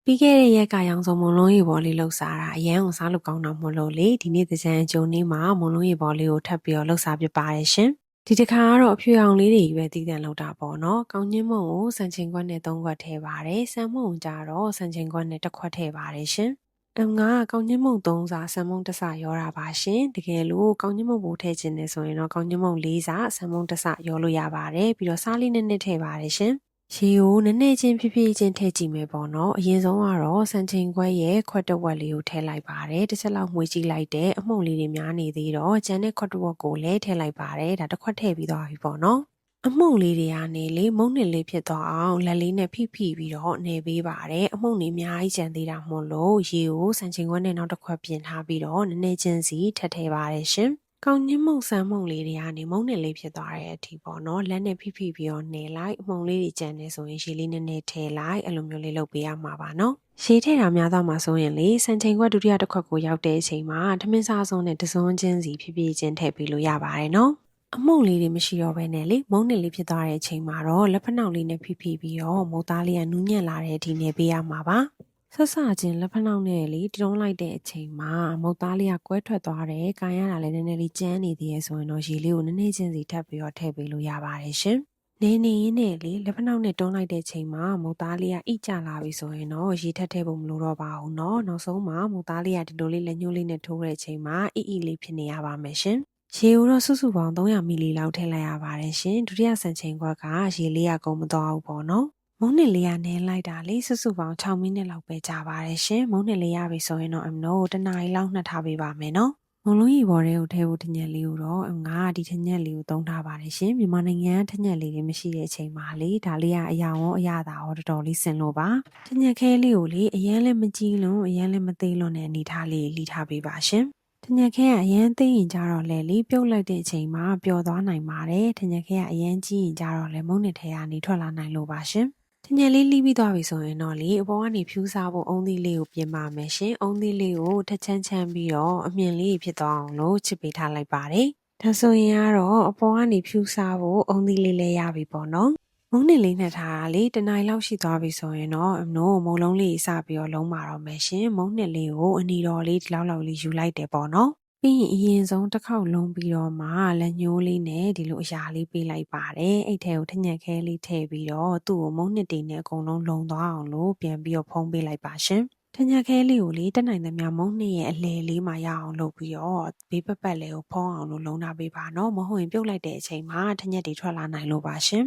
ပြီးခဲ့တဲ့ရက်ကရောင်စုံမုံလုံးရေပေါ်လေးလှုပ်စားတာအရန်ကိုစားလို့ကောင်းတာမို့လို့လေဒီနေ့သကြံကြုံနေ့မှာမုံလုံးရေပေါ်လေးကိုထပ်ပြီးတော့လှုပ်စားပြပါတယ်ရှင်ဒီတစ်ခါကတော့အဖြူရောင်လေးတွေပဲတည်တံလောက်တာပေါ့နော်ကောင်းချင်းမုံကိုစံချိန်ခွက်နဲ့3ခွက်ထည့်ပါတယ်ဆန်မုံကြတော့စံချိန်ခွက်နဲ့1ခွက်ထည့်ပါတယ်ရှင်ငါကောင်းချင်းမုံ3စာဆန်မုံ1စာရောတာပါရှင်တကယ်လို့ကောင်းချင်းမုံပိုထည့်ခြင်းနဲ့ဆိုရင်တော့ကောင်းချင်းမုံ4စာဆန်မုံ1စာရောလို့ရပါတယ်ပြီးတော့စားလေးနဲ့ထည့်ပါတယ်ရှင်ရေကိုနည်းနည်းချင်းဖြည်းဖြည်းချင်းထည့်ကြည့်မယ်ပေါ့နော်အရင်ဆုံးကတော့စံချိန်ခွက်ရဲ့ခွက်တစ်ဝက်လေးကိုထည့်လိုက်ပါတယ်တစ်ချက်လောက်မှွေကြည့်လိုက်တဲ့အမှုန့်လေးတွေများနေသေးတော့ကျန်တဲ့ခွက်တစ်ဝက်ကိုလည်းထည့်လိုက်ပါတယ်ဒါတစ်ခွက်ထည့်ပြီးသွားပြီပေါ့နော်အမှုန့်လေးတွေကနေလေမုံနစ်လေးဖြစ်သွားအောင်လက်လေးနဲ့ဖိပြီးတော့နေပေးပါတယ်အမှုန့်လေးအများကြီးကျန်သေးတာမို့လို့ရေကိုစံချိန်ခွက်နဲ့နောက်တစ်ခွက်ပြင်ထားပြီးတော့နည်းနည်းချင်းစီထည့်ပါတယ်ရှင်ကောင်းညင်းမုံဆန်းမုံလေးတွေကနေမုံနဲ့လေးဖြစ်သွားတဲ့အထိပေါ့နော်လက်နဲ့ဖိပြီးတော့နေလိုက်အမုံလေးတွေကျန်နေဆိုရင်ရေလေးနည်းနည်းထည့်လိုက်အဲ့လိုမျိုးလေးလုပ်ပေးရမှာပါနော်ရေထည့်တာများတော့မှဆိုရင်လေစံချိန်ခွက်ဒုတိယတစ်ခွက်ကိုရောက်တဲ့အချိန်မှာထမင်းစားစုံနဲ့တစွန်းချင်းစီဖိချင်းထည့်ပေးလို့ရပါတယ်နော်အမုံလေးတွေမရှိတော့ဘဲနဲ့လေမုံနဲ့လေးဖြစ်သွားတဲ့အချိန်မှာတော့လက်ဖက်နှောက်လေးနဲ့ဖိပြီးတော့မုတ်သားလေးကနူးညံ့လာတဲ့အထိနေပေးရမှာပါဆက်စချင်းလက်ဖက်နှောက်နဲ့လေတုံးလိုက်တဲ့အချိန်မှာမုတ်သားလေးကကွဲထွက်သွားတယ်။ကန်ရတာလည်းနည်းနည်းလေးကျန်းနေသေးရဲ့ဆိုရင်တော့ရေလေးကိုနည်းနည်းချင်းစီထပ်ပြီးတော့ထည့်ပေးလို့ရပါတယ်ရှင်။နေနေရင်းနဲ့လေလက်ဖက်နှောက်နဲ့တုံးလိုက်တဲ့အချိန်မှာမုတ်သားလေးကအိကျလာပြီဆိုရင်တော့ရေထပ်ထည့်ဖို့မလိုတော့ပါဘူးเนาะ။နောက်ဆုံးမှာမုတ်သားလေးကဒီလိုလေးလက်ညှိုးလေးနဲ့ထိုးတဲ့အချိန်မှာအီလေးဖြစ်နေရပါမယ်ရှင်။ရေကိုတော့စုစုပေါင်း300မီလီလောက်ထည့်လိုက်ရပါတယ်ရှင်။ဒုတိယစံချိန်ခွက်ကရေလေးကကုန်မသွားဘူးပေါ့နော်။မုံနစ်လေးကနည်းလိုက်တာလေစုစုပေါင်း6မိနစ်လောက်ပဲကြာပါတယ်ရှင်မုံနစ်လေးရပြီဆိုရင်တော့အမနိုးတနားရီလောက်နှက်ထားပေးပါမယ်နော်မုံလုံးရီပေါ်ထဲကိုထည့်ဖို့ထညက်လေးကိုတော့ငါဒီထညက်လေးကိုသုံးထားပါတယ်ရှင်မြန်မာနိုင်ငံထညက်လေးတွေမရှိတဲ့အချိန်မှာလေဒါလေးကအရာရောအရာသာရောတော်တော်လေးဆင်လို့ပါထညက်ခဲလေးကိုလေအရန်လည်းမကြီးလုံးအရန်လည်းမသေးလွန်တဲ့အနေထားလေးလှီထားပေးပါရှင်ထညက်ခဲကအရန်သိရင်ကြတော့လေလေပြုတ်လိုက်တဲ့အချိန်မှာပျော်သွားနိုင်ပါတယ်ထညက်ခဲကအရန်ကြီးရင်ကြတော့လေမုံနစ်ထဲကနေထွက်လာနိုင်လို့ပါရှင်ထညက်လေးလှီးပြီးသွားပြီဆိုရင်တော့လေအပေါ်ကနေဖြူးစားဖို့အုံးသီးလေးကိုပြင်ပါမယ်ရှင်အုံးသီးလေးကိုထချမ်းချမ်းပြီးတော့အမြင်လေးဖြစ်သွားအောင်လို့ချစ်ပေးထားလိုက်ပါတယ်ဒါဆိုရင်ကတော့အပေါ်ကနေဖြူးစားဖို့အုံးသီးလေးလည်းရပြီပေါ့နော်မုံနစ်လေးနဲ့ထားတာလေတနိုင်လောက်ရှိသွားပြီဆိုရင်တော့အမနိုးမုံလုံးလေးစပြီးတော့လုံးပါတော့မယ်ရှင်မုံနစ်လေးကိုအနီတော်လေးဒီလောက်လေးယူလိုက်တယ်ပေါ့နော်ပြီးရင်အရင်ဆုံးတစ်ခေါက်လုံးပြီးတော့မှလက်ညှိုးလေးနဲ့ဒီလိုအရာလေးပေးလိုက်ပါတယ်အဲ့ထဲကိုထညက်ခဲလေးထည့်ပြီးတော့သူ့ကိုမုံနှစ်တေနဲ့အကုန်လုံးလုံသွားအောင်လို့ပြန်ပြီးတော့ဖုံးပေးလိုက်ပါရှင်ထညက်ခဲလေးကိုလေတက်နိုင်သမျှမုံနှစ်ရဲ့အလဲလေးမှာရအောင်လုပ်ပြီးတော့ဘေးပတ်လေးကိုဖုံးအောင်လို့လုံထားပေးပါနော်မဟုတ်ရင်ပြုတ်လိုက်တဲ့အချိန်မှာထညက်တွေထွက်လာနိုင်လို့ပါရှင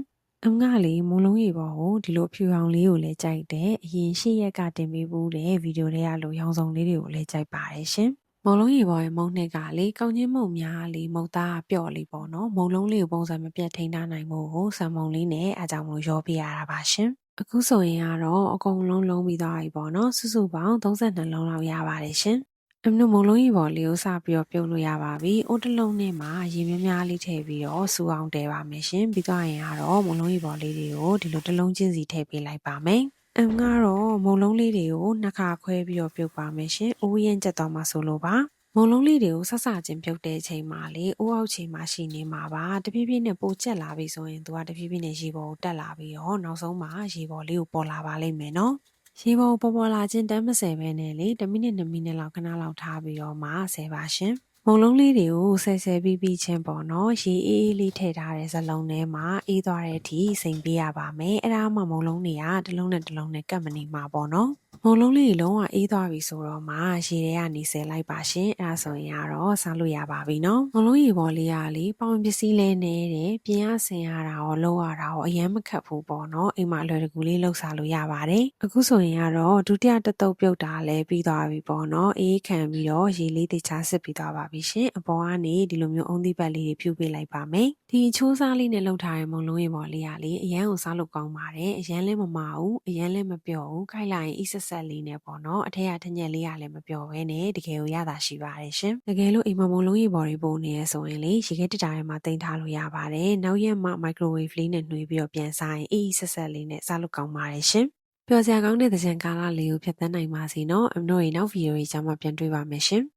်အငါလေးမုံလုံးရေပေါ်ကိုဒီလိုဖြူအောင်လေးကိုလည်းကြိုက်တယ်အရင်ရှေ့ရက်ကတင်ပေးဖို့တဲ့ဗီဒီယိုတွေကလိုရောင်စုံလေးတွေကိုလည်းကြိုက်ပါတယ်ရှင်မုံလုံးရေပေါ်ရဲ့မုံနှစ်ကလေကောင်းချင်းမုံများလေမုံသားပျော့လေးပေါ့နော်မုံလုံးလေးကိုပုံစံမပြတ်ထိန်းထားနိုင်ဖို့ကိုဆံမုံလေးနဲ့အားကြောင့်မလို့ရောပေးရတာပါရှင်အခုဆိုရင်ကတော့အကုန်လုံးလုံးပြီးသွားပြီပေါ့နော်စုစုပေါင်း32လုံးလောက်ရပါတယ်ရှင်အမနုမုံလုံးရေပေါ်လေးကိုစပြီးတော့ပြုတ်လို့ရပါပြီအိုးတစ်လုံးနဲ့မှာရေများများလေးထည့်ပြီးတော့စူအောင်တဲပါမယ်ရှင်ပြီးသွားရင်ကတော့မုံလုံးရေပေါ်လေးတွေကိုဒီလိုတစ်လုံးချင်းစီထည့်ပေးလိုက်ပါမယ်ကတော့မုံလုံးလေးတွေကိုနှစ်ခါခွဲပြီးတော့ပြုတ်ပါမယ်ရှင်။အိုးရင်ကျက်သွားမှဆိုလို့ပါ။မုံလုံးလေးတွေကိုဆက်စချင်းပြုတ်တဲ့အချိန်မှာလေအိုးအောက်ချိန်မှာရှိနေမှာပါ။တဖြည်းဖြည်းနဲ့ပိုကျက်လာပြီဆိုရင်သူကတဖြည်းဖြည်းနဲ့ရေပေါ်ကိုတက်လာပြီးတော့နောက်ဆုံးမှာရေပေါ်လေးကိုပေါ်လာပါလိမ့်မယ်နော်။ရေပေါ်ပေါ်လာခြင်းတမ်းမဆယ်ပဲနဲ့လေ1မိနစ်2မိနစ်လောက်ခဏလောက်ထားပြီးတော့မှဆယ်ပါရှင်။မုံလုံးလေးတွေကိုဆယ်ပြီးချင်းပေါ့နော်ရေအေးလေးထည့်ထားတဲ့ဇလုံးထဲမှာအေးသွားတဲ့အထိစိမ်ပေးရပါမယ်အဲ့ဒါမှမုံလုံးတွေကတစ်လုံးနဲ့ကတ်မနေမှာပေါ့နော်မုံလုံးလေးလုံးဝအေးသွားပြီဆိုတော့မှရေထဲကနေဆယ်လိုက်ပါရှင်အဲ့ဒါဆိုရင်ကတော့စားလို့ရပါပြီနော်မုံလုံးရေပေါ်လေးကလေပေါင်ပစ္စည်းလဲနေတယ်ပြင်ရဆင်ရတာရောလုံးရတာရောအရင်မခတ်ဘူးပေါ့နော်အိမ်မှာအလွယ်တကူလေးလှုပ်စားလို့ရပါတယ်အခုဆိုရင်ကတော့ဒုတိယတစ်သုတ်ပြုတ်တာလည်းပြီးသွားပြီပေါ့နော်အေးခံပြီးတော့ရေလေးတခြားစစ်ပြီးသွားပါပြီရှင်အပေါ်ကနေဒီလိုမျိုးအုံသီးပတ်လေးတွေဖြူပေးလိုက်ပါမယ်ဒီချိုးစားလေးနဲ့လှုပ်ထားတဲ့မုံလုံးရေပေါ်လေးကလေအရန်ကိုစားလို့ကောင်းပါတယ်အရန်လည်းမမဘူးအရန်လည်းမပျော့ဘူးခိုက်လိုက်ရင်အီဆက်ဆက်လေးနဲ့ပေါ့နော်အထက်ကထညက်လေးကလည်းမပျော့ဘဲနဲ့တကယ်ကိုရတာရှိပါတယ်ရှင်တကယ်လို့အိမ်မှာမုံလုံးရေပေါ်တွေပို့နေရဆိုရင်လေရေခဲတတာထဲမှာတင်ထားလို့ရပါတယ်နောက်ရက်မှမိုက်ခရိုဝေ့ဖ်လေးနဲ့နှွေးပြီးတော့ပြန်စားရင်အီဆက်ဆက်လေးနဲ့စားလို့ကောင်းပါတယ်ရှင်ပျော်စရာကောင်းတဲ့သကြံကာလလေးကိုဖြတ်သန်းနိုင်ပါစေနော်အမတို့ရဲ့နောက်ဗီဒီယိုကြီးကြမှာပြန်တွေ့ပါမယ်ရှင်